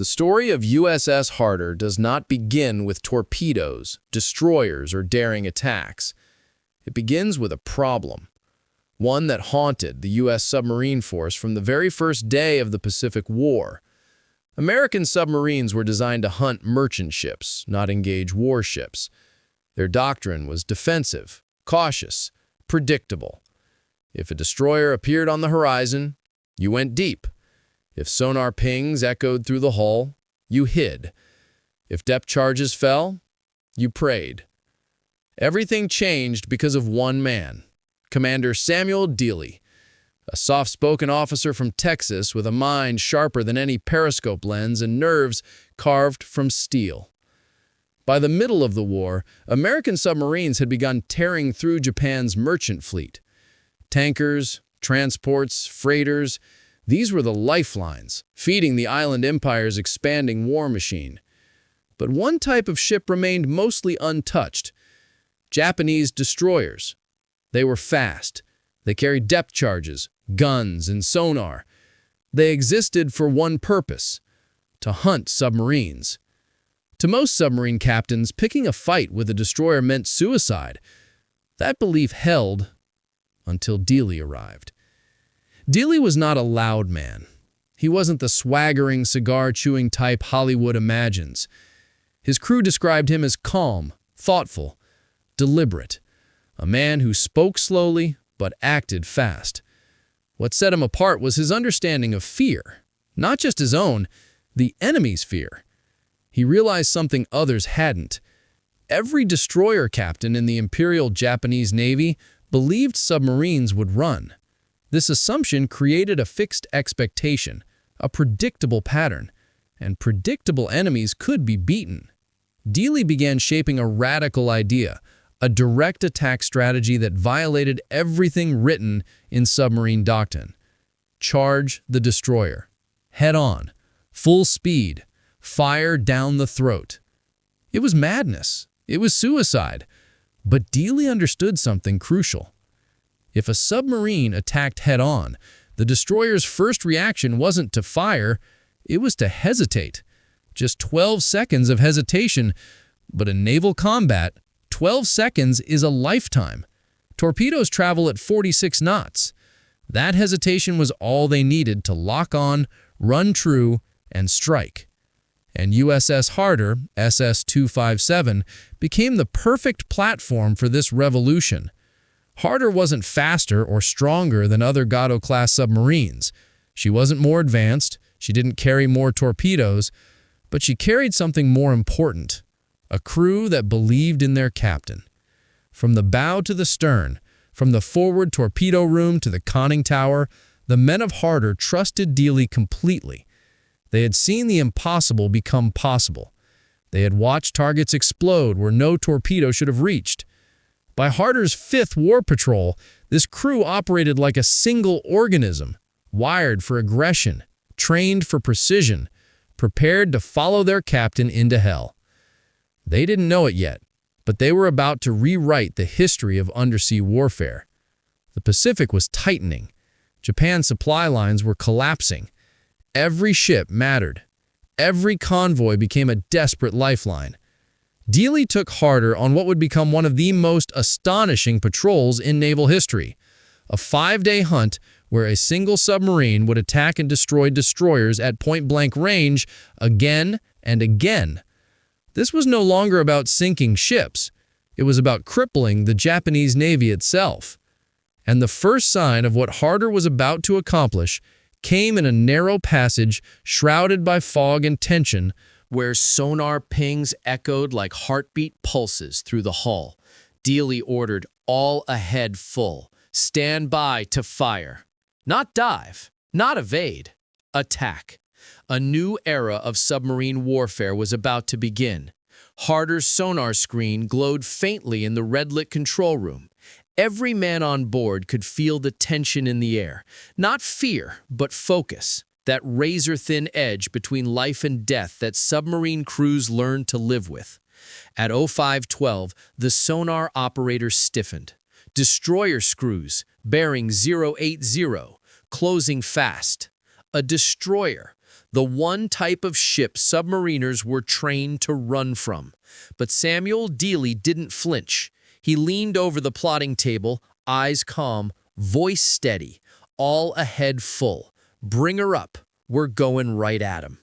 The story of USS Harder does not begin with torpedoes, destroyers, or daring attacks. It begins with a problem, one that haunted the U.S. submarine force from the very first day of the Pacific War. American submarines were designed to hunt merchant ships, not engage warships. Their doctrine was defensive, cautious, predictable. If a destroyer appeared on the horizon, you went deep. If sonar pings echoed through the hull, you hid. If depth charges fell, you prayed. Everything changed because of one man, Commander Samuel Dealey, a soft-spoken officer from Texas with a mind sharper than any periscope lens and nerves carved from steel. By the middle of the war, American submarines had begun tearing through Japan's merchant fleet. Tankers, transports, freighters, these were the lifelines, feeding the island empire's expanding war machine. But one type of ship remained mostly untouched: Japanese destroyers. They were fast. They carried depth charges, guns, and sonar. They existed for one purpose: to hunt submarines. To most submarine captains, picking a fight with a destroyer meant suicide. That belief held until Dealey arrived. Dealey was not a loud man. He wasn't the swaggering, cigar-chewing type Hollywood imagines. His crew described him as calm, thoughtful, deliberate, a man who spoke slowly but acted fast. What set him apart was his understanding of fear, not just his own, the enemy's fear. He realized something others hadn't. Every destroyer captain in the Imperial Japanese Navy believed submarines would run. This assumption created a fixed expectation, a predictable pattern, and predictable enemies could be beaten. Dealey began shaping a radical idea, a direct attack strategy that violated everything written in submarine doctrine. Charge the destroyer. Head on. Full speed. Fire down the throat. It was madness. It was suicide. But Dealey understood something crucial. If a submarine attacked head-on, the destroyer's first reaction wasn't to fire, it was to hesitate. Just 12 seconds of hesitation, but in naval combat, 12 seconds is a lifetime. Torpedoes travel at 46 knots. That hesitation was all they needed to lock on, run true, and strike. And USS Harder, SS-257, became the perfect platform for this revolution. Harder wasn't faster or stronger than other Gado-class submarines. She wasn't more advanced, she didn't carry more torpedoes, but she carried something more important: a crew that believed in their captain. From the bow to the stern, from the forward torpedo room to the conning tower, the men of Harder trusted Dealey completely. They had seen the impossible become possible. They had watched targets explode where no torpedo should have reached. By Harder's 5th War Patrol, this crew operated like a single organism, wired for aggression, trained for precision, prepared to follow their captain into hell. They didn't know it yet, but they were about to rewrite the history of undersea warfare. The Pacific was tightening. Japan's supply lines were collapsing. Every ship mattered. Every convoy became a desperate lifeline. Dealey took Harder on what would become one of the most astonishing patrols in naval history, a 5-day hunt where a single submarine would attack and destroy destroyers at point-blank range again and again. This was no longer about sinking ships. It was about crippling the Japanese Navy itself. And the first sign of what Harder was about to accomplish came in a narrow passage shrouded by fog and tension, where sonar pings echoed like heartbeat pulses through the hull. Dealey ordered all ahead full. Stand by to fire. Not dive, not evade. Attack. A new era of submarine warfare was about to begin. Harder's sonar screen glowed faintly in the red-lit control room. Every man on board could feel the tension in the air. Not fear, but focus. That razor-thin edge between life and death that submarine crews learned to live with. At 0512, the sonar operator stiffened. Destroyer screws, bearing 080, closing fast. A destroyer, the one type of ship submariners were trained to run from. But Samuel Dealey didn't flinch. He leaned over the plotting table, eyes calm, voice steady, all ahead full. "Bring her up. We're going right at him."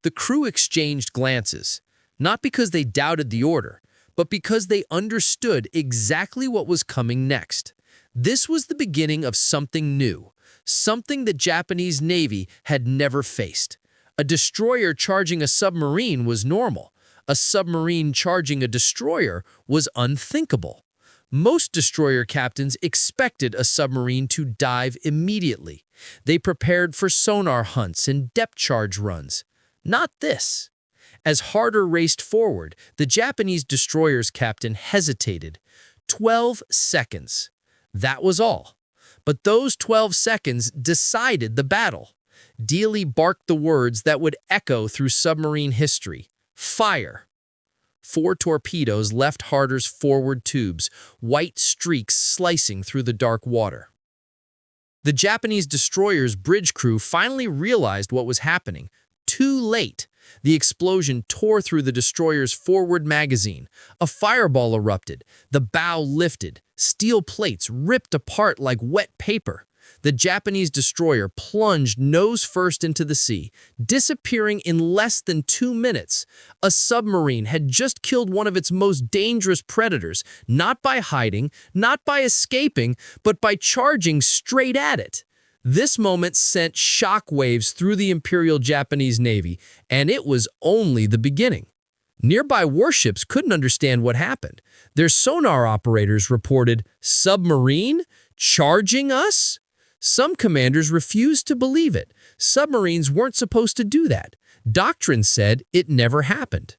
The crew exchanged glances, not because they doubted the order, but because they understood exactly what was coming next. This was the beginning of something new, something the Japanese Navy had never faced. A destroyer charging a submarine was normal. A submarine charging a destroyer was unthinkable. Most destroyer captains expected a submarine to dive immediately. They prepared for sonar hunts and depth charge runs. Not this. As Harder raced forward, the Japanese destroyer's captain hesitated. 12 seconds. That was all. But those 12 seconds decided the battle. Dealey barked the words that would echo through submarine history. Fire! 4 torpedoes left Harder's forward tubes, white streaks slicing through the dark water. The Japanese destroyer's bridge crew finally realized what was happening. Too late. The explosion tore through the destroyer's forward magazine. A fireball erupted. The bow lifted. Steel plates ripped apart like wet paper. The Japanese destroyer plunged nose first into the sea, disappearing in less than 2 minutes. A submarine had just killed one of its most dangerous predators, not by hiding, not by escaping, but by charging straight at it. This moment sent shockwaves through the Imperial Japanese Navy, and it was only the beginning. Nearby warships couldn't understand what happened. Their sonar operators reported, "Submarine? Charging us?" Some commanders refused to believe it. Submarines weren't supposed to do that. Doctrine said it never happened.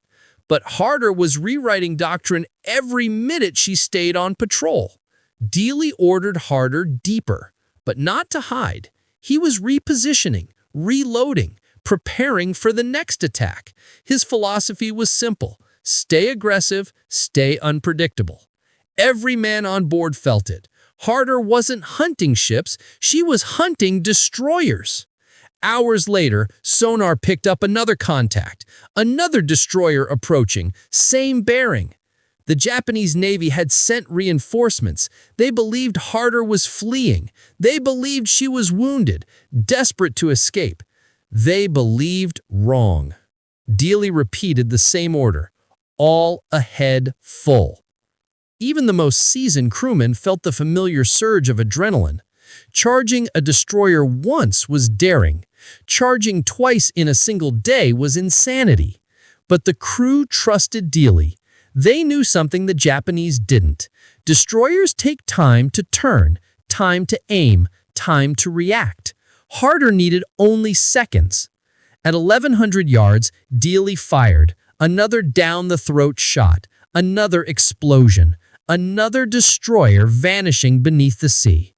But Harder was rewriting doctrine every minute she stayed on patrol. Dealey ordered Harder deeper, but not to hide. He was repositioning, reloading, preparing for the next attack. His philosophy was simple: stay aggressive, stay unpredictable. Every man on board felt it. Harder wasn't hunting ships, she was hunting destroyers. Hours later, sonar picked up another contact, another destroyer approaching, same bearing. The Japanese Navy had sent reinforcements. They believed Harder was fleeing. They believed she was wounded, desperate to escape. They believed wrong. Dealey repeated the same order: all ahead full. Even the most seasoned crewmen felt the familiar surge of adrenaline. Charging a destroyer once was daring. Charging twice in a single day was insanity. But the crew trusted Dealey. They knew something the Japanese didn't. Destroyers take time to turn, time to aim, time to react. Harder needed only seconds. At 1,100 yards, Dealey fired. Another down-the-throat shot. Another explosion. Another destroyer vanishing beneath the sea.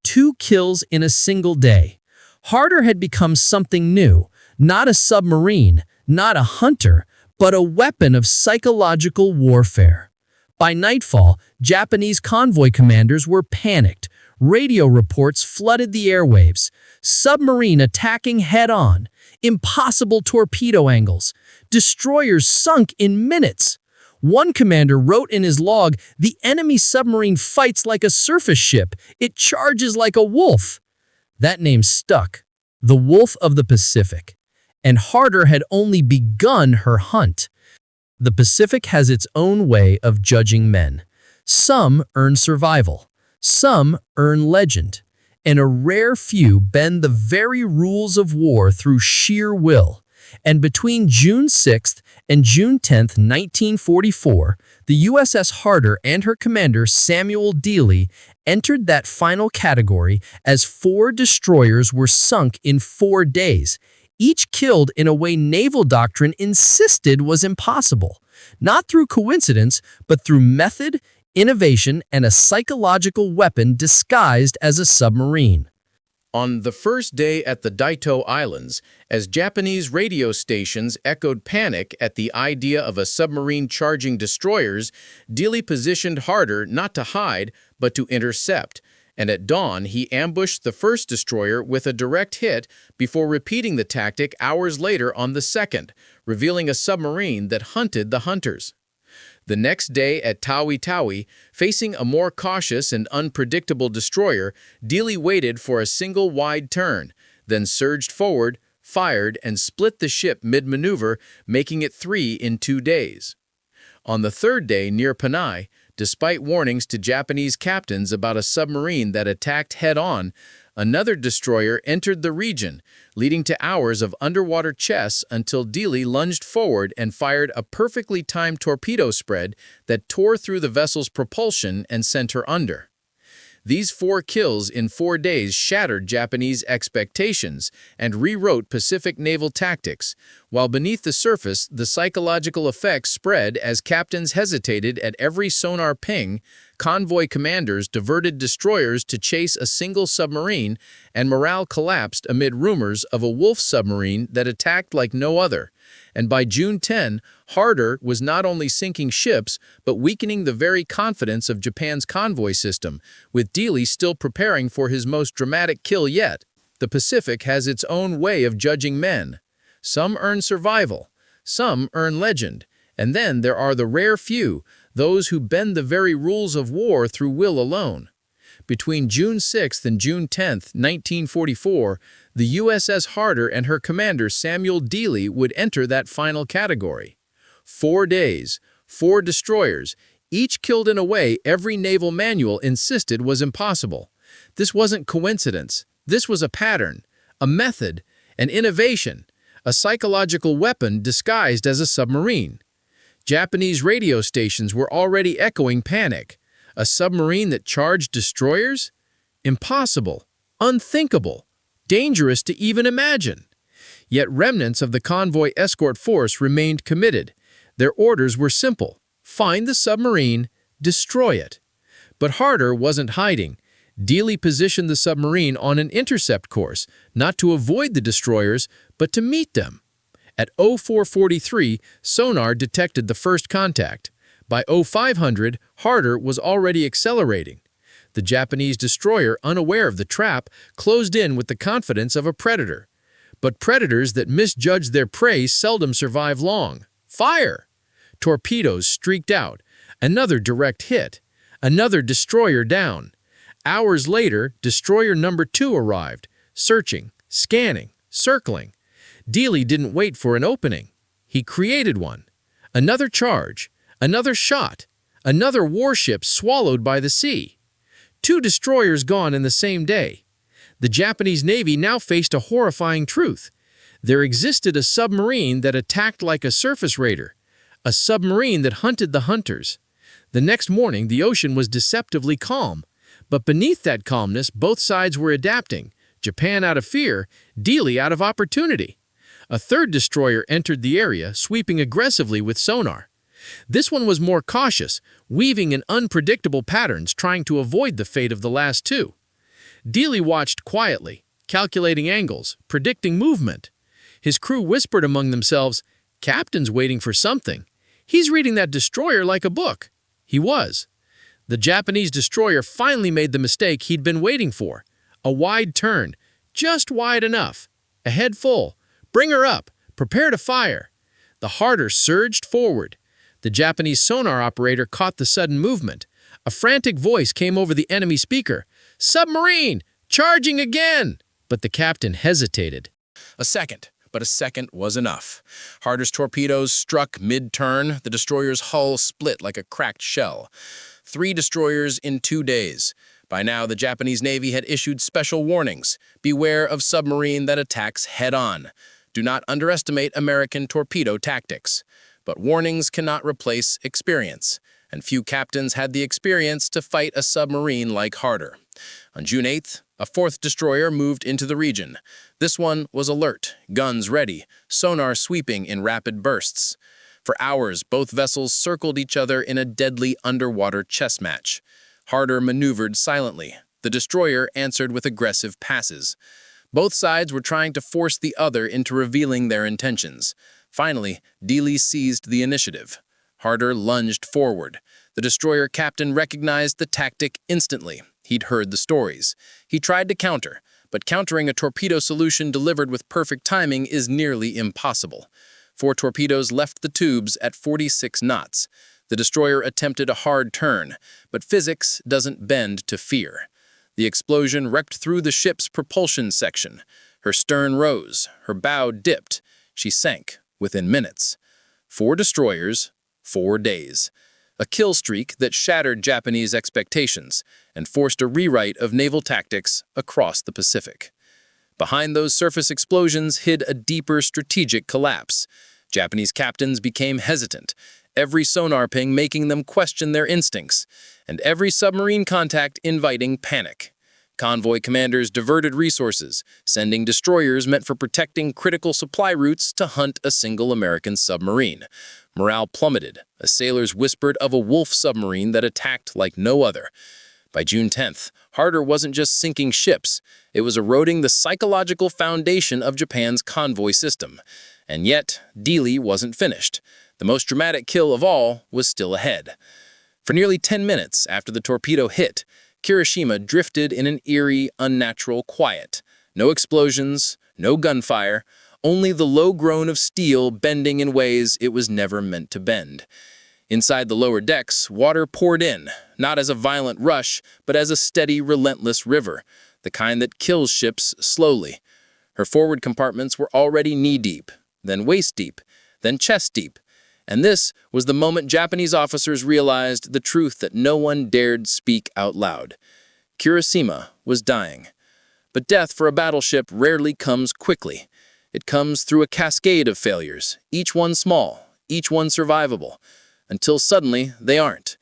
2 kills in a single day. Harder had become something new. Not a submarine, not a hunter, but a weapon of psychological warfare. By nightfall, Japanese convoy commanders were panicked. Radio reports flooded the airwaves. Submarine attacking head-on. Impossible torpedo angles. Destroyers sunk in minutes. One commander wrote in his log, "The enemy submarine fights like a surface ship. It charges like a wolf." That name stuck. The Wolf of the Pacific. And Harder had only begun her hunt. The Pacific has its own way of judging men. Some earn survival. Some earn legend. And a rare few bend the very rules of war through sheer will. And between June 6th and June 10th, 1944, the USS Harder and her commander Samuel Dealey entered that final category as 4 destroyers were sunk in 4 days, each killed in a way naval doctrine insisted was impossible, not through coincidence, but through method, innovation, and a psychological weapon disguised as a submarine. On the first day at the Daito Islands, as Japanese radio stations echoed panic at the idea of a submarine charging destroyers, Dealey positioned Harder not to hide, but to intercept. and at dawn he ambushed the first destroyer with a direct hit before repeating the tactic hours later on the second, revealing a submarine that hunted the hunters. The next day at Tawi Tawi, facing a more cautious and unpredictable destroyer, Dealey waited for a single wide turn, then surged forward, fired, and split the ship mid-maneuver, making it 3 in 2 days. On the third day near Panay, despite warnings to Japanese captains about a submarine that attacked head-on, another destroyer entered the region, leading to hours of underwater chess until Dealey lunged forward and fired a perfectly timed torpedo spread that tore through the vessel's propulsion and sent her under. These 4 kills in 4 days shattered Japanese expectations and rewrote Pacific naval tactics, while beneath the surface the psychological effects spread as captains hesitated at every sonar ping, convoy commanders diverted destroyers to chase a single submarine, and morale collapsed amid rumors of a Wolf submarine that attacked like no other. And by June 10, Harder was not only sinking ships, but weakening the very confidence of Japan's convoy system, with Dealey still preparing for his most dramatic kill yet. The Pacific has its own way of judging men. Some earn survival, some earn legend, and then there are the rare few, those who bend the very rules of war through will alone. Between June 6 and June 10, 1944, the USS Harder and her commander Samuel Dealey would enter that final category. 4 days, 4 destroyers, each killed in a way every naval manual insisted was impossible. This wasn't coincidence. This was a pattern, a method, an innovation, a psychological weapon disguised as a submarine. Japanese radio stations were already echoing panic. A submarine that charged destroyers? Impossible, unthinkable, dangerous to even imagine. Yet remnants of the convoy escort force remained committed. Their orders were simple: find the submarine, destroy it. But Harder wasn't hiding. Dealey positioned the submarine on an intercept course, not to avoid the destroyers, but to meet them. At 0443, sonar detected the first contact. By 0500, Harder was already accelerating. The Japanese destroyer, unaware of the trap, closed in with the confidence of a predator. But predators that misjudge their prey seldom survive long. Fire! Torpedoes streaked out. Another direct hit. Another destroyer down. Hours later, destroyer number 2 arrived, searching, scanning, circling. Dealey didn't wait for an opening. He created one. Another charge. Another shot. Another warship swallowed by the sea. 2 destroyers gone in the same day. The Japanese Navy now faced a horrifying truth. There existed a submarine that attacked like a surface raider. A submarine that hunted the hunters. The next morning, the ocean was deceptively calm. But beneath that calmness, both sides were adapting. Japan out of fear, Dealey out of opportunity. A third destroyer entered the area, sweeping aggressively with sonar. This one was more cautious, weaving in unpredictable patterns, trying to avoid the fate of the last 2. Dealey watched quietly, calculating angles, predicting movement. His crew whispered among themselves, "Captain's waiting for something. He's reading that destroyer like a book." He was. The Japanese destroyer finally made the mistake he'd been waiting for. A wide turn, just wide enough. A head full. Bring her up. Prepare to fire. The Harder surged forward. The Japanese sonar operator caught the sudden movement. A frantic voice came over the enemy speaker. "Submarine! Charging again!" But the captain hesitated. A second was enough. Harder's torpedoes struck mid-turn. The destroyer's hull split like a cracked shell. 3 destroyers in 2 days. By now, the Japanese Navy had issued special warnings. Beware of submarine that attacks head-on. Do not underestimate American torpedo tactics. But warnings cannot replace experience, and few captains had the experience to fight a submarine like Harder. On June 8th, a 4th destroyer moved into the region. This one was alert, guns ready, sonar sweeping in rapid bursts. For hours, both vessels circled each other in a deadly underwater chess match. Harder maneuvered silently. The destroyer answered with aggressive passes. Both sides were trying to force the other into revealing their intentions. Finally, Dealey seized the initiative. Harder lunged forward. The destroyer captain recognized the tactic instantly. He'd heard the stories. He tried to counter, but countering a torpedo solution delivered with perfect timing is nearly impossible. 4 torpedoes left the tubes at 46 knots. The destroyer attempted a hard turn, but physics doesn't bend to fear. The explosion wrecked through the ship's propulsion section. Her stern rose, her bow dipped. She sank within minutes. 4 destroyers, 4 days. A kill streak that shattered Japanese expectations and forced a rewrite of naval tactics across the Pacific. Behind those surface explosions hid a deeper strategic collapse. Japanese captains became hesitant, every sonar ping making them question their instincts, and every submarine contact inviting panic. Convoy commanders diverted resources, sending destroyers meant for protecting critical supply routes to hunt a single American submarine. Morale plummeted, as sailors whispered of a wolf submarine that attacked like no other. By June 10th, Harder wasn't just sinking ships, it was eroding the psychological foundation of Japan's convoy system. And yet, Dealey wasn't finished. The most dramatic kill of all was still ahead. For nearly 10 minutes after the torpedo hit, Kirishima drifted in an eerie, unnatural quiet. No explosions, no gunfire, only the low groan of steel bending in ways it was never meant to bend. Inside the lower decks, water poured in, not as a violent rush, but as a steady, relentless river, the kind that kills ships slowly. Her forward compartments were already knee-deep, then waist-deep, then chest-deep. And this was the moment Japanese officers realized the truth that no one dared speak out loud. Kirishima was dying. But death for a battleship rarely comes quickly. It comes through a cascade of failures, each one small, each one survivable, until suddenly they aren't.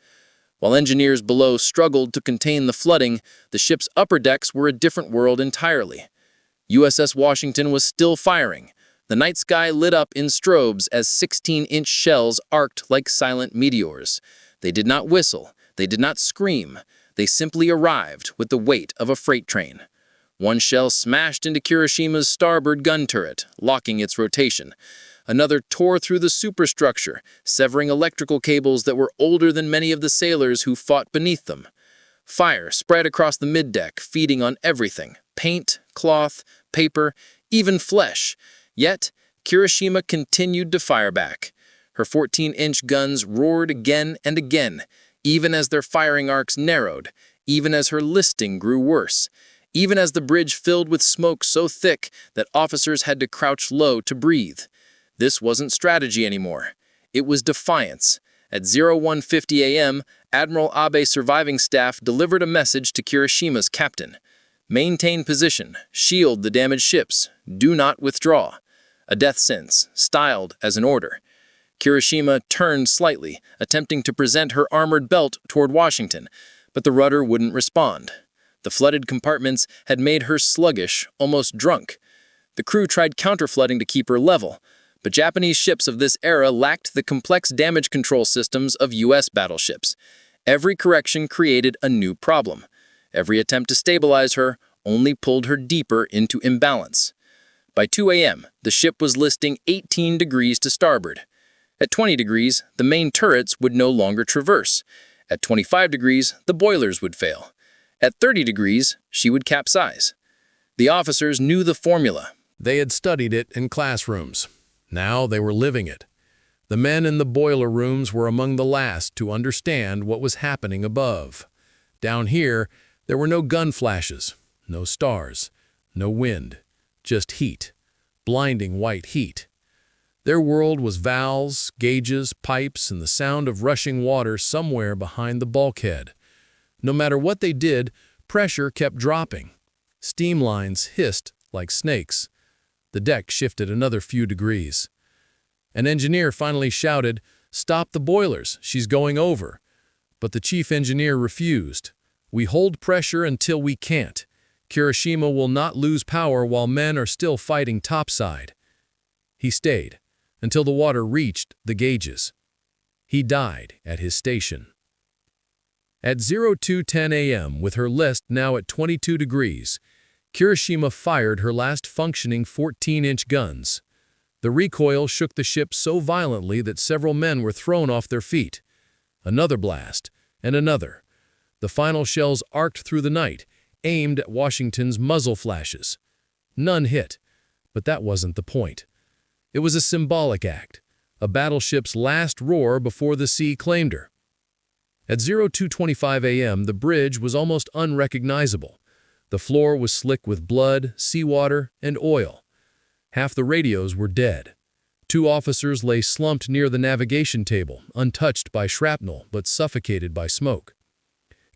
While engineers below struggled to contain the flooding, the ship's upper decks were a different world entirely. USS Washington was still firing. The night sky lit up in strobes as 16-inch shells arced like silent meteors. They did not whistle. They did not scream. They simply arrived with the weight of a freight train. One shell smashed into Kirishima's starboard gun turret, locking its rotation. Another tore through the superstructure, severing electrical cables that were older than many of the sailors who fought beneath them. Fire spread across the middeck, feeding on everything: paint, cloth, paper, even flesh. Yet, Kirishima continued to fire back. Her 14-inch guns roared again and again, even as their firing arcs narrowed, even as her listing grew worse, even as the bridge filled with smoke so thick that officers had to crouch low to breathe. This wasn't strategy anymore. It was defiance. At 01:50 a.m., Admiral Abe's surviving staff delivered a message to Kirishima's captain. Maintain position, shield the damaged ships, do not withdraw. A death sentence, styled as an order. Kirishima turned slightly, attempting to present her armored belt toward Washington, but the rudder wouldn't respond. The flooded compartments had made her sluggish, almost drunk. The crew tried counterflooding to keep her level, but Japanese ships of this era lacked the complex damage control systems of U.S. battleships. Every correction created a new problem. Every attempt to stabilize her only pulled her deeper into imbalance. By 2 a.m., the ship was listing 18 degrees to starboard. At 20 degrees, the main turrets would no longer traverse. At 25 degrees, the boilers would fail. At 30 degrees, she would capsize. The officers knew the formula. They had studied it in classrooms. Now they were living it. The men in the boiler rooms were among the last to understand what was happening above. Down here, there were no gun flashes, no stars, no wind, just heat, blinding white heat. Their world was valves, gauges, pipes, and the sound of rushing water somewhere behind the bulkhead. No matter what they did, pressure kept dropping. Steam lines hissed like snakes. The deck shifted another few degrees. An engineer finally shouted, "Stop the boilers, she's going over." But the chief engineer refused. "We hold pressure until we can't. Kirishima will not lose power while men are still fighting topside." He stayed until the water reached the gauges. He died at his station. At 02:10 a.m., with her list now at 22 degrees, Kirishima fired her last functioning 14-inch guns. The recoil shook the ship so violently that several men were thrown off their feet. Another blast, and another. The final shells arced through the night, aimed at Washington's muzzle flashes. None hit, but that wasn't the point. It was a symbolic act, a battleship's last roar before the sea claimed her. At 02:25 a.m., the bridge was almost unrecognizable. The floor was slick with blood, seawater, and oil. Half the radios were dead. 2 officers lay slumped near the navigation table, untouched by shrapnel but suffocated by smoke.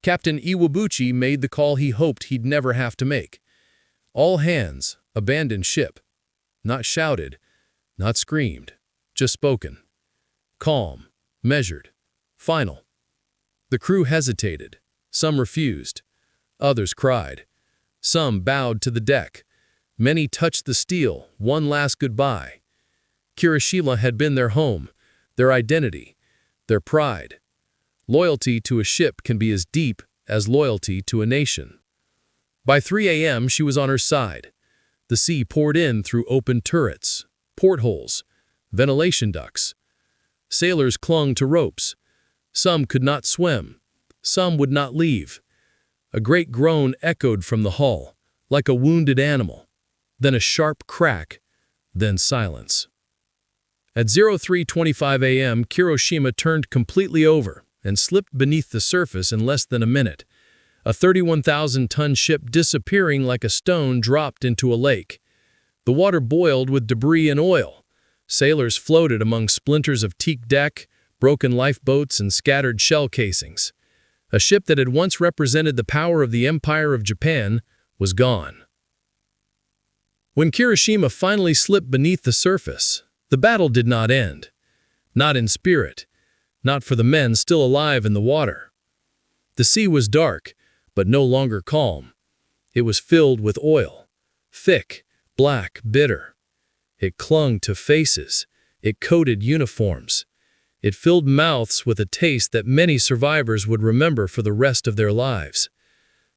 Captain Iwabuchi made the call he hoped he'd never have to make. All hands, abandon ship. Not shouted, not screamed, just spoken. Calm, measured, final. The crew hesitated. Some refused. Others cried. Some bowed to the deck. Many touched the steel, one last goodbye. Kirishima had been their home, their identity, their pride. Loyalty to a ship can be as deep as loyalty to a nation. By 3 a.m., she was on her side. The sea poured in through open turrets, portholes, ventilation ducts. Sailors clung to ropes. Some could not swim. Some would not leave. A great groan echoed from the hull, like a wounded animal. Then a sharp crack, then silence. At 03:25 a.m., Kirishima turned completely over and slipped beneath the surface in less than a minute, a 31,000-ton ship disappearing like a stone dropped into a lake. The water boiled with debris and oil. Sailors floated among splinters of teak deck, broken lifeboats, and scattered shell casings. A ship that had once represented the power of the Empire of Japan was gone. When Kirishima finally slipped beneath the surface, the battle did not end. Not in spirit, not for the men still alive in the water. The sea was dark, but no longer calm. It was filled with oil, thick, black, bitter. It clung to faces. It coated uniforms. It filled mouths with a taste that many survivors would remember for the rest of their lives.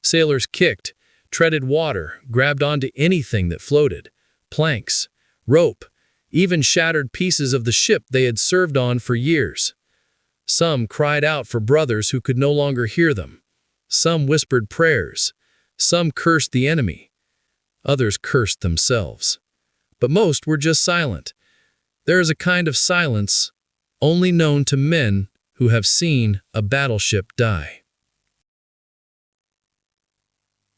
Sailors kicked, treaded water, grabbed onto anything that floated, planks, rope, even shattered pieces of the ship they had served on for years. Some cried out for brothers who could no longer hear them. Some whispered prayers. Some cursed the enemy. Others cursed themselves. But most were just silent. There is a kind of silence only known to men who have seen a battleship die.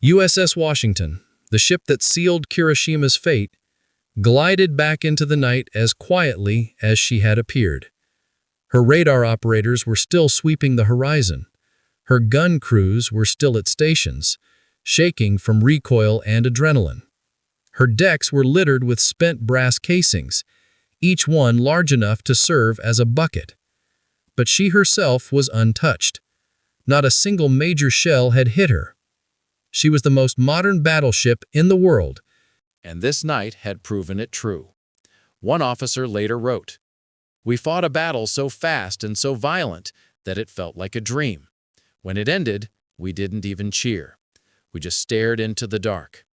USS Washington, the ship that sealed Kirishima's fate, glided back into the night as quietly as she had appeared. Her radar operators were still sweeping the horizon. Her gun crews were still at stations, shaking from recoil and adrenaline. Her decks were littered with spent brass casings, each one large enough to serve as a bucket. But she herself was untouched. Not a single major shell had hit her. She was the most modern battleship in the world, And this night had proven it true. One officer later wrote, "We fought a battle so fast and so violent that it felt like a dream. When it ended, we didn't even cheer. We just stared into the dark."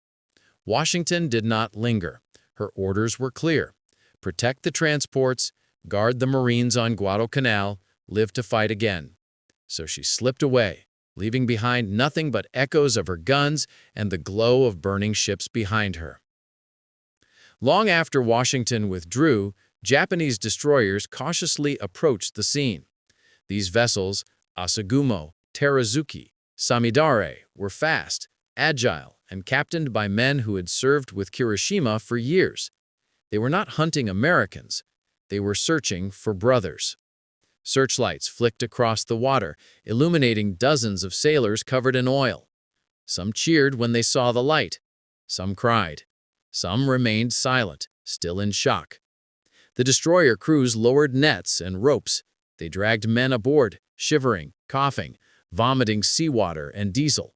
Washington did not linger. Her orders were clear. Protect the transports, guard the Marines on Guadalcanal, live to fight again. So she slipped away, leaving behind nothing but echoes of her guns and the glow of burning ships behind her. Long after Washington withdrew, Japanese destroyers cautiously approached the scene. These vessels, Asagumo, Terazuki, Samidare, were fast, agile, and captained by men who had served with Kirishima for years. They were not hunting Americans. They were searching for brothers. Searchlights flicked across the water, illuminating dozens of sailors covered in oil. Some cheered when they saw the light. Some cried. Some remained silent, still in shock. The destroyer crews lowered nets and ropes. They dragged men aboard, shivering, coughing, vomiting seawater and diesel.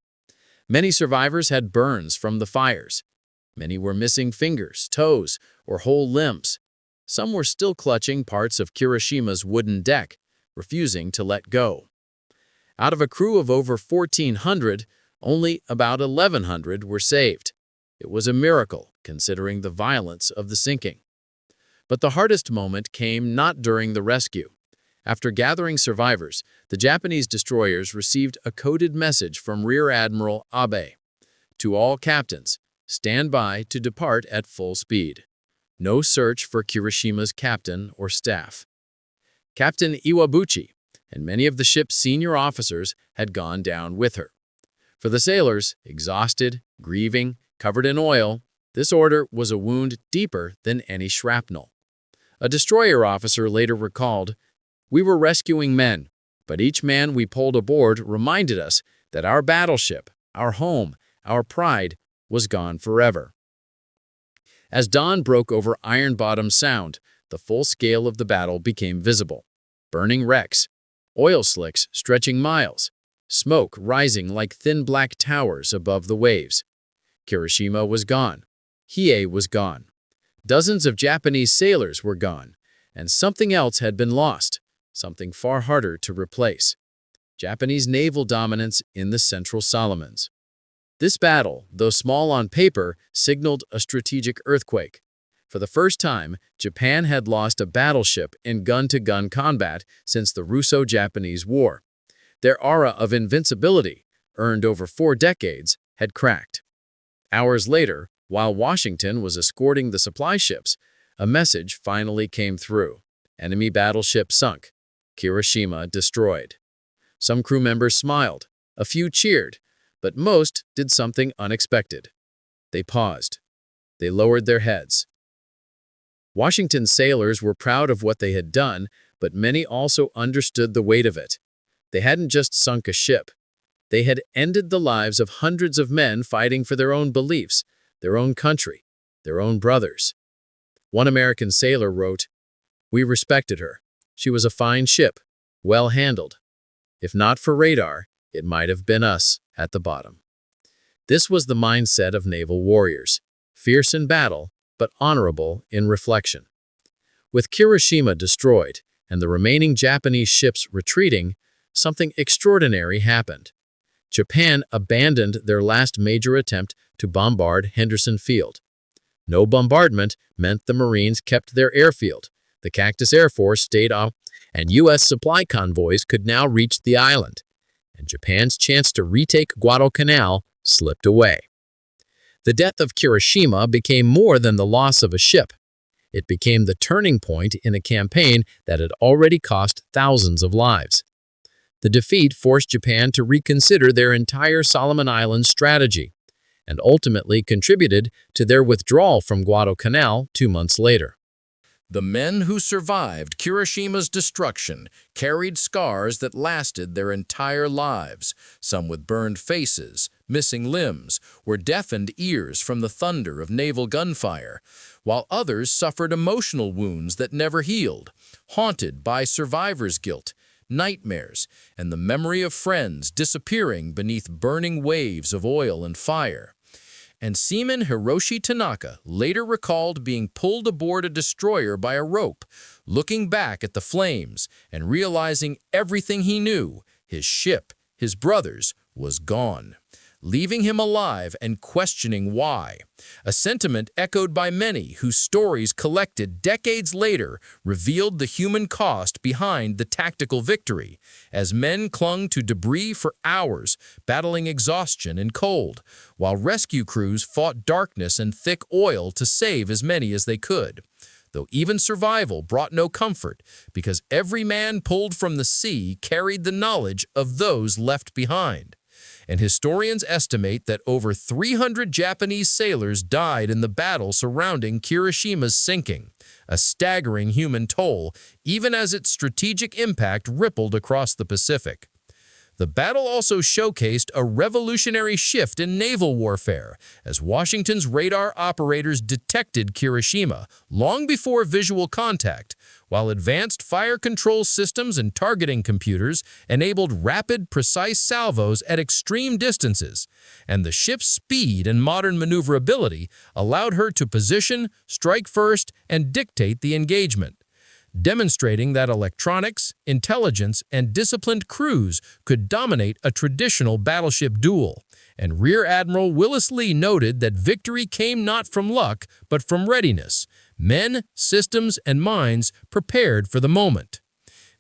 Many survivors had burns from the fires. Many were missing fingers, toes, or whole limbs. Some were still clutching parts of Kirishima's wooden deck, refusing to let go. Out of a crew of over 1,400, only about 1,100 were saved. It was a miracle, considering the violence of the sinking. But the hardest moment came not during the rescue. After gathering survivors, the Japanese destroyers received a coded message from Rear Admiral Abe. To all captains, stand by to depart at full speed. No search for Kirishima's captain or staff. Captain Iwabuchi and many of the ship's senior officers had gone down with her. For the sailors, exhausted, grieving, covered in oil, this order was a wound deeper than any shrapnel. A destroyer officer later recalled, "We were rescuing men, but each man we pulled aboard reminded us that our battleship, our home, our pride was gone forever." As dawn broke over Iron Bottom Sound, the full scale of the battle became visible. Burning wrecks, oil slicks stretching miles, smoke rising like thin black towers above the waves. Kirishima was gone. Hiei was gone. Dozens of Japanese sailors were gone, and something else had been lost, something far harder to replace. Japanese naval dominance in the Central Solomons. This battle, though small on paper, signaled a strategic earthquake. For the first time, Japan had lost a battleship in gun-to-gun combat since the Russo-Japanese War. Their aura of invincibility, earned over 4 decades, had cracked. Hours later, while Washington was escorting the supply ships, a message finally came through. Enemy battleship sunk. Kirishima destroyed. Some crew members smiled. A few cheered. But most did something unexpected. They paused. They lowered their heads. Washington's sailors were proud of what they had done, but many also understood the weight of it. They hadn't just sunk a ship. They had ended the lives of hundreds of men fighting for their own beliefs, their own country, their own brothers. One American sailor wrote, "We respected her. She was a fine ship, well handled. If not for radar, it might have been us at the bottom." This was the mindset of naval warriors, fierce in battle, but honorable in reflection. With Kirishima destroyed and the remaining Japanese ships retreating, something extraordinary happened. Japan abandoned their last major attempt to bombard Henderson Field. No bombardment meant the Marines kept their airfield, the Cactus Air Force stayed off, and U.S. supply convoys could now reach the island, and Japan's chance to retake Guadalcanal slipped away. The death of Kirishima became more than the loss of a ship. It became the turning point in a campaign that had already cost thousands of lives. The defeat forced Japan to reconsider their entire Solomon Islands strategy, and ultimately contributed to their withdrawal from Guadalcanal 2 months later. The men who survived Kirishima's destruction carried scars that lasted their entire lives, some with burned faces, missing limbs, or deafened ears from the thunder of naval gunfire, while others suffered emotional wounds that never healed, haunted by survivor's guilt, nightmares, and the memory of friends disappearing beneath burning waves of oil and fire. And Seaman Hiroshi Tanaka later recalled being pulled aboard a destroyer by a rope, looking back at the flames and realizing everything he knew, his ship, his brothers, was gone, leaving him alive and questioning why. A sentiment echoed by many whose stories collected decades later revealed the human cost behind the tactical victory, as men clung to debris for hours, battling exhaustion and cold, while rescue crews fought darkness and thick oil to save as many as they could. Though even survival brought no comfort, because every man pulled from the sea carried the knowledge of those left behind. And historians estimate that over 300 Japanese sailors died in the battle surrounding Kirishima's sinking, a staggering human toll, even as its strategic impact rippled across the Pacific. The battle also showcased a revolutionary shift in naval warfare, as Washington's radar operators detected Kirishima long before visual contact, while advanced fire control systems and targeting computers enabled rapid, precise salvos at extreme distances, and the ship's speed and modern maneuverability allowed her to position, strike first, and dictate the engagement, demonstrating that electronics, intelligence, and disciplined crews could dominate a traditional battleship duel. And Rear Admiral Willis Lee noted that victory came not from luck, but from readiness, men, systems, and minds prepared for the moment.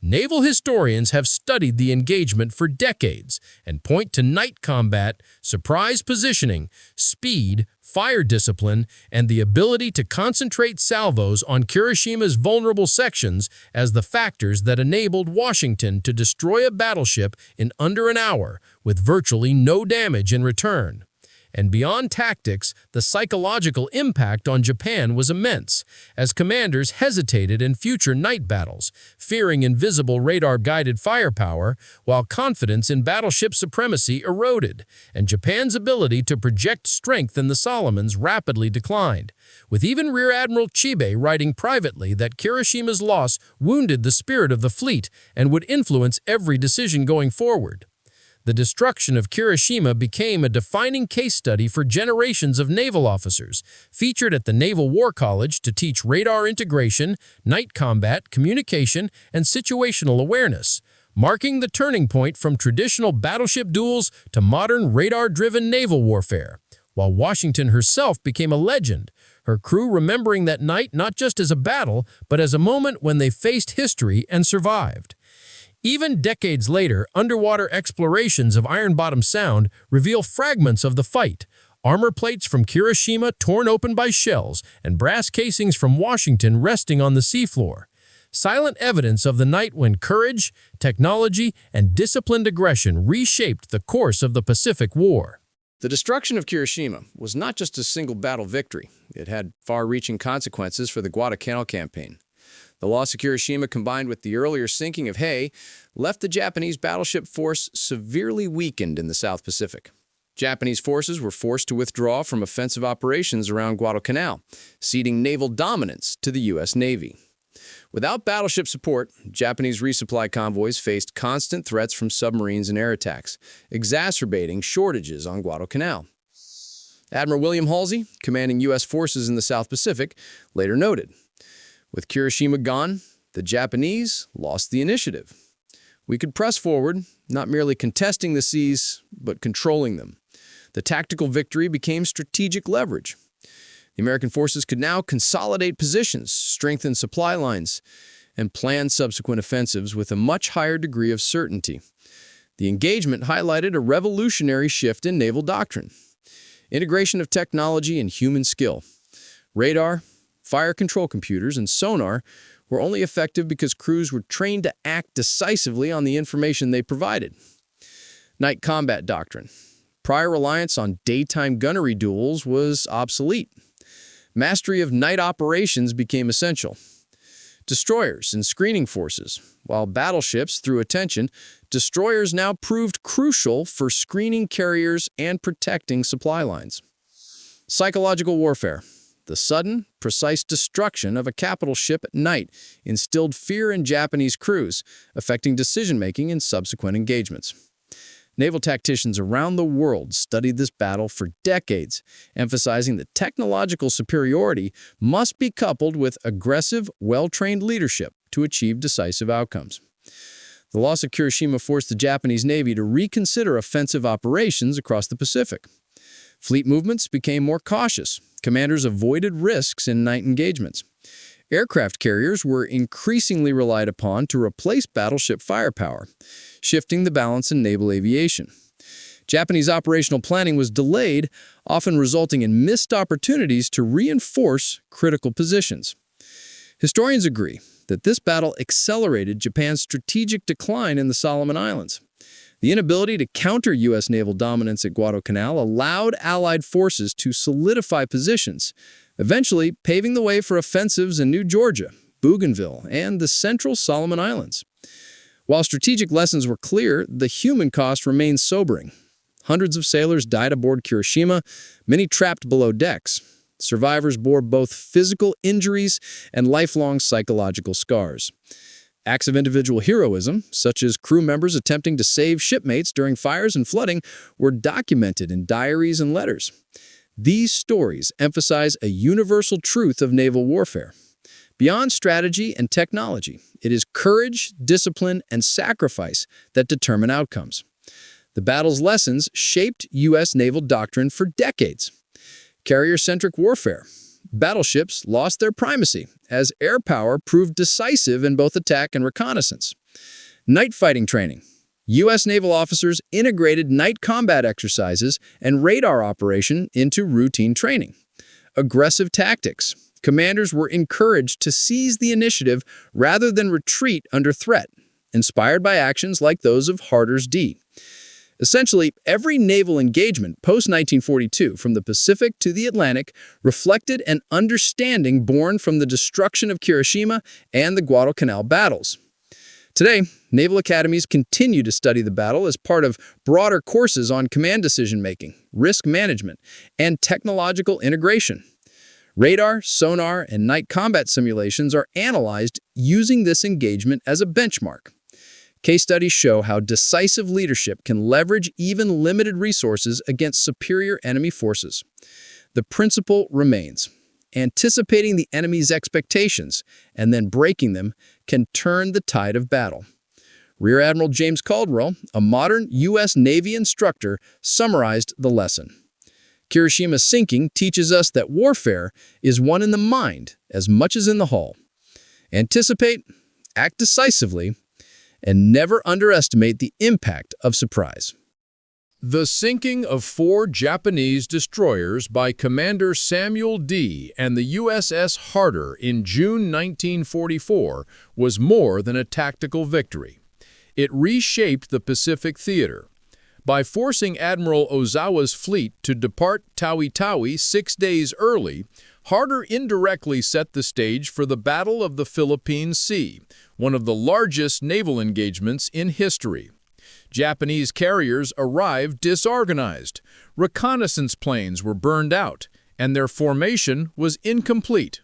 Naval historians have studied the engagement for decades and point to night combat, surprise positioning, speed, fire discipline, and the ability to concentrate salvos on Kiroshima's vulnerable sections as the factors that enabled Washington to destroy a battleship in under an hour with virtually no damage in return. And beyond tactics, the psychological impact on Japan was immense, as commanders hesitated in future night battles, fearing invisible radar-guided firepower, while confidence in battleship supremacy eroded, and Japan's ability to project strength in the Solomons rapidly declined, with even Rear Admiral Chibe writing privately that Kiroshima's loss wounded the spirit of the fleet and would influence every decision going forward. The destruction of Kirishima became a defining case study for generations of naval officers, featured at the Naval War College to teach radar integration, night combat, communication, and situational awareness, marking the turning point from traditional battleship duels to modern radar-driven naval warfare. While Washington herself became a legend, her crew remembering that night not just as a battle, but as a moment when they faced history and survived. Even decades later, underwater explorations of Iron Bottom Sound reveal fragments of the fight, armor plates from Kirishima torn open by shells, and brass casings from Washington resting on the seafloor. Silent evidence of the night when courage, technology, and disciplined aggression reshaped the course of the Pacific War. The destruction of Kirishima was not just a single battle victory. It had far-reaching consequences for the Guadalcanal campaign. The loss of Kirishima, combined with the earlier sinking of Hei, left the Japanese battleship force severely weakened in the South Pacific. Japanese forces were forced to withdraw from offensive operations around Guadalcanal, ceding naval dominance to the U.S. Navy. Without battleship support, Japanese resupply convoys faced constant threats from submarines and air attacks, exacerbating shortages on Guadalcanal. Admiral William Halsey, commanding U.S. forces in the South Pacific, later noted, "With Kirishima gone, the Japanese lost the initiative. We could press forward, not merely contesting the seas, but controlling them. The tactical victory became strategic leverage. The American forces could now consolidate positions, strengthen supply lines, and plan subsequent offensives with a much higher degree of certainty. The engagement highlighted a revolutionary shift in naval doctrine. Integration of technology and human skill. Radar, fire control computers, and sonar were only effective because crews were trained to act decisively on the information they provided. Night combat doctrine. Prior reliance on daytime gunnery duels was obsolete. Mastery of night operations became essential. Destroyers and screening forces. While battleships threw attention, destroyers now proved crucial for screening carriers and protecting supply lines. Psychological warfare. The sudden, precise destruction of a capital ship at night instilled fear in Japanese crews, affecting decision-making in subsequent engagements. Naval tacticians around the world studied this battle for decades, emphasizing that technological superiority must be coupled with aggressive, well-trained leadership to achieve decisive outcomes. The loss of Kirishima forced the Japanese Navy to reconsider offensive operations across the Pacific. Fleet movements became more cautious. Commanders avoided risks in night engagements. Aircraft carriers were increasingly relied upon to replace battleship firepower, shifting the balance in naval aviation. Japanese operational planning was delayed, often resulting in missed opportunities to reinforce critical positions. Historians agree that this battle accelerated Japan's strategic decline in the Solomon Islands. The inability to counter U.S. naval dominance at Guadalcanal allowed Allied forces to solidify positions, eventually paving the way for offensives in New Georgia, Bougainville, and the central Solomon Islands. While strategic lessons were clear, the human cost remained sobering. Hundreds of sailors died aboard Kirishima, many trapped below decks. Survivors bore both physical injuries and lifelong psychological scars. Acts of individual heroism, such as crew members attempting to save shipmates during fires and flooding, were documented in diaries and letters. These stories emphasize a universal truth of naval warfare. Beyond strategy and technology, it is courage, discipline, and sacrifice that determine outcomes. The battle's lessons shaped U.S. naval doctrine for decades. Carrier-centric warfare. Battleships lost their primacy as air power proved decisive in both attack and reconnaissance. Night fighting training. U.S. naval officers integrated night combat exercises and radar operation into routine training. Aggressive tactics. Commanders were encouraged to seize the initiative rather than retreat under threat, inspired by actions like those of Harder's D. Essentially, every naval engagement post-1942, from the Pacific to the Atlantic, reflected an understanding born from the destruction of Hiroshima and the Guadalcanal battles. Today, naval academies continue to study the battle as part of broader courses on command decision-making, risk management, and technological integration. Radar, sonar, and night combat simulations are analyzed using this engagement as a benchmark. Case studies show how decisive leadership can leverage even limited resources against superior enemy forces. The principle remains: anticipating the enemy's expectations and then breaking them can turn the tide of battle. Rear Admiral James Caldwell, a modern U.S. Navy instructor, summarized the lesson. Hiroshima sinking teaches us that warfare is won in the mind as much as in the hull. Anticipate, act decisively, and never underestimate the impact of surprise. The sinking of 4 Japanese destroyers by Commander Samuel Dealey and the USS Harder in June 1944 was more than a tactical victory. It reshaped the Pacific theater. By forcing Admiral Ozawa's fleet to depart Tawi-Tawi 6 days early, Harder indirectly set the stage for the Battle of the Philippine Sea, one of the largest naval engagements in history. Japanese carriers arrived disorganized, reconnaissance planes were burned out, and their formation was incomplete.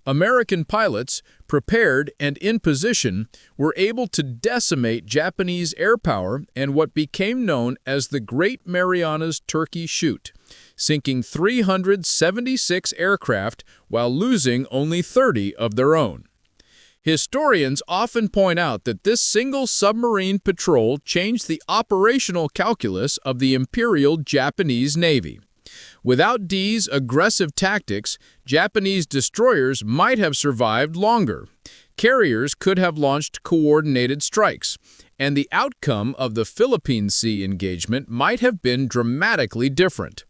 American pilots, prepared and in position, were able to decimate Japanese air power and what became known as the Great Marianas Turkey Shoot, sinking 376 aircraft while losing only 30 of their own. Historians often point out that this single submarine patrol changed the operational calculus of the Imperial Japanese Navy. Without D's aggressive tactics, Japanese destroyers might have survived longer. Carriers could have launched coordinated strikes, and the outcome of the Philippine Sea engagement might have been dramatically different.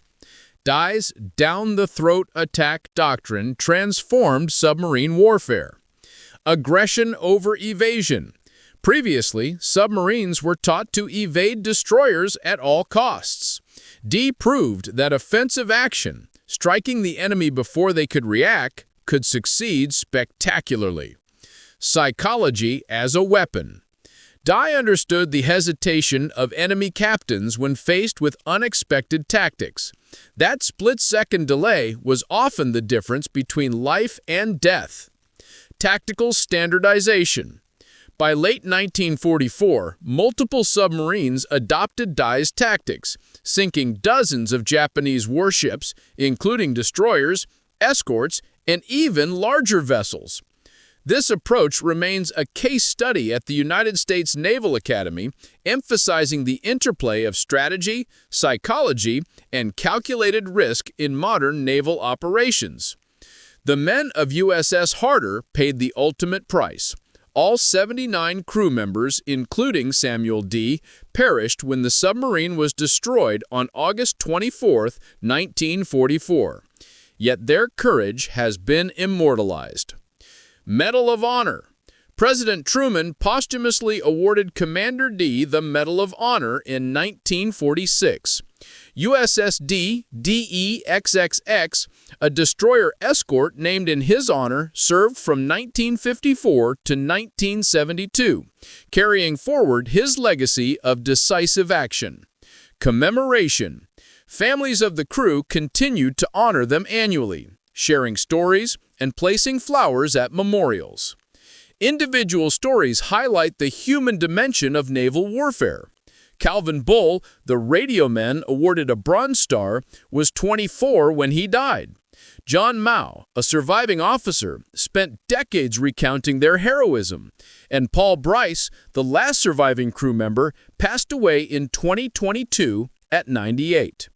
D's down-the-throat attack doctrine transformed submarine warfare. Aggression over evasion. Previously, submarines were taught to evade destroyers at all costs. D proved that offensive action, striking the enemy before they could react, could succeed spectacularly. Psychology as a weapon. Dye understood the hesitation of enemy captains when faced with unexpected tactics. That split-second delay was often the difference between life and death. Tactical standardization. By late 1944, multiple submarines adopted Dye's tactics, sinking dozens of Japanese warships, including destroyers, escorts, and even larger vessels. This approach remains a case study at the United States Naval Academy, emphasizing the interplay of strategy, psychology, and calculated risk in modern naval operations. The men of USS Harder paid the ultimate price. All 79 crew members, including Samuel D., perished when the submarine was destroyed on August 24, 1944. Yet their courage has been immortalized. Medal of Honor. President Truman posthumously awarded Commander D the Medal of Honor in 1946. USS DEXXX, a destroyer escort named in his honor, served from 1954 to 1972, carrying forward his legacy of decisive action. Commemoration. Families of the crew continued to honor them annually, sharing stories and placing flowers at memorials. Individual stories highlight the human dimension of naval warfare. Calvin Bull, the radioman awarded a Bronze Star, was 24 when he died. John Mao, a surviving officer, spent decades recounting their heroism. And Paul Bryce, the last surviving crew member, passed away in 2022 at 98.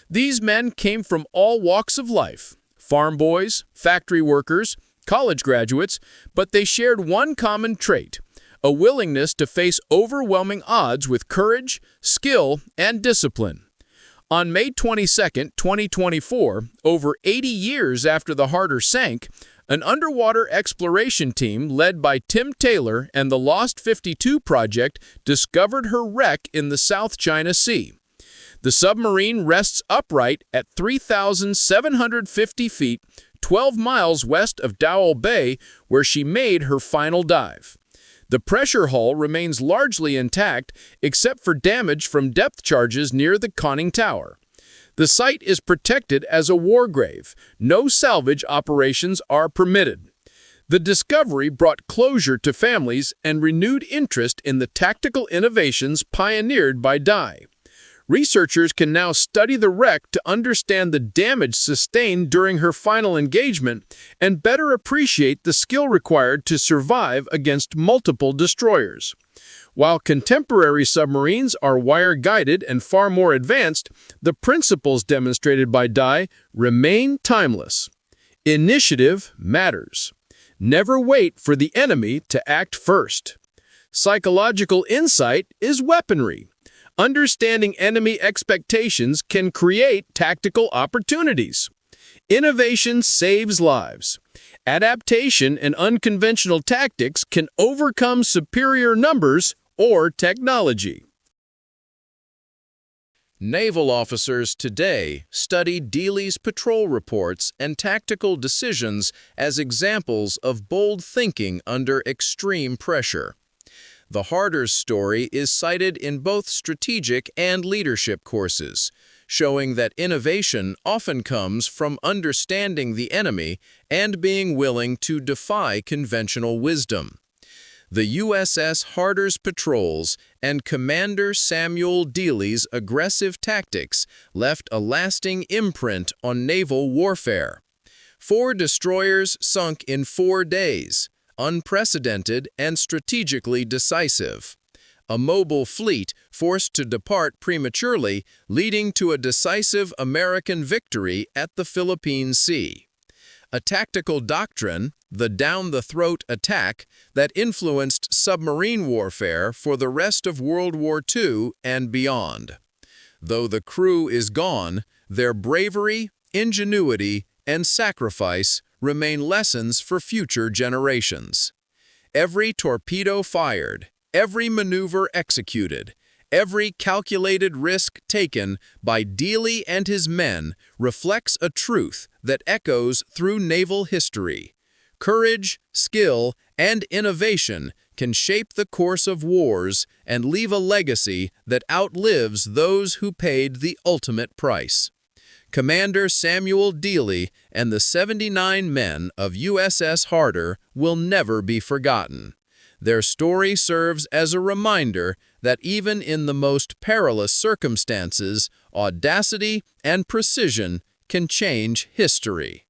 These men came from all walks of life: farm boys, factory workers, college graduates, but they shared one common trait: a willingness to face overwhelming odds with courage, skill, and discipline. On May 22, 2024, over 80 years after the Harder sank, an underwater exploration team led by Tim Taylor and the Lost 52 project discovered her wreck in the South China Sea. The submarine rests upright at 3,750 feet, 12 miles west of Dowell Bay, where she made her final dive. The pressure hull remains largely intact, except for damage from depth charges near the conning tower. The site is protected as a war grave. No salvage operations are permitted. The discovery brought closure to families and renewed interest in the tactical innovations pioneered by Dai. Researchers can now study the wreck to understand the damage sustained during her final engagement and better appreciate the skill required to survive against multiple destroyers. While contemporary submarines are wire-guided and far more advanced, the principles demonstrated by Dai remain timeless. Initiative matters. Never wait for the enemy to act first. Psychological insight is weaponry. Understanding enemy expectations can create tactical opportunities. Innovation saves lives. Adaptation and unconventional tactics can overcome superior numbers or technology. Naval officers today study Dealey's patrol reports and tactical decisions as examples of bold thinking under extreme pressure. The Harder's story is cited in both strategic and leadership courses, showing that innovation often comes from understanding the enemy and being willing to defy conventional wisdom. The USS Harder's patrols and Commander Samuel Dealey's aggressive tactics left a lasting imprint on naval warfare. 4 destroyers sunk in 4 days. Unprecedented and strategically decisive. A mobile fleet forced to depart prematurely, leading to a decisive American victory at the Philippine Sea. A tactical doctrine, the down-the-throat attack, that influenced submarine warfare for the rest of World War II and beyond. Though the crew is gone, their bravery, ingenuity, and sacrifice remain lessons for future generations. Every torpedo fired, every maneuver executed, every calculated risk taken by Dealey and his men reflects a truth that echoes through naval history. Courage, skill, and innovation can shape the course of wars and leave a legacy that outlives those who paid the ultimate price. Commander Samuel Dealey and the 79 men of USS Harder will never be forgotten. Their story serves as a reminder that even in the most perilous circumstances, audacity and precision can change history.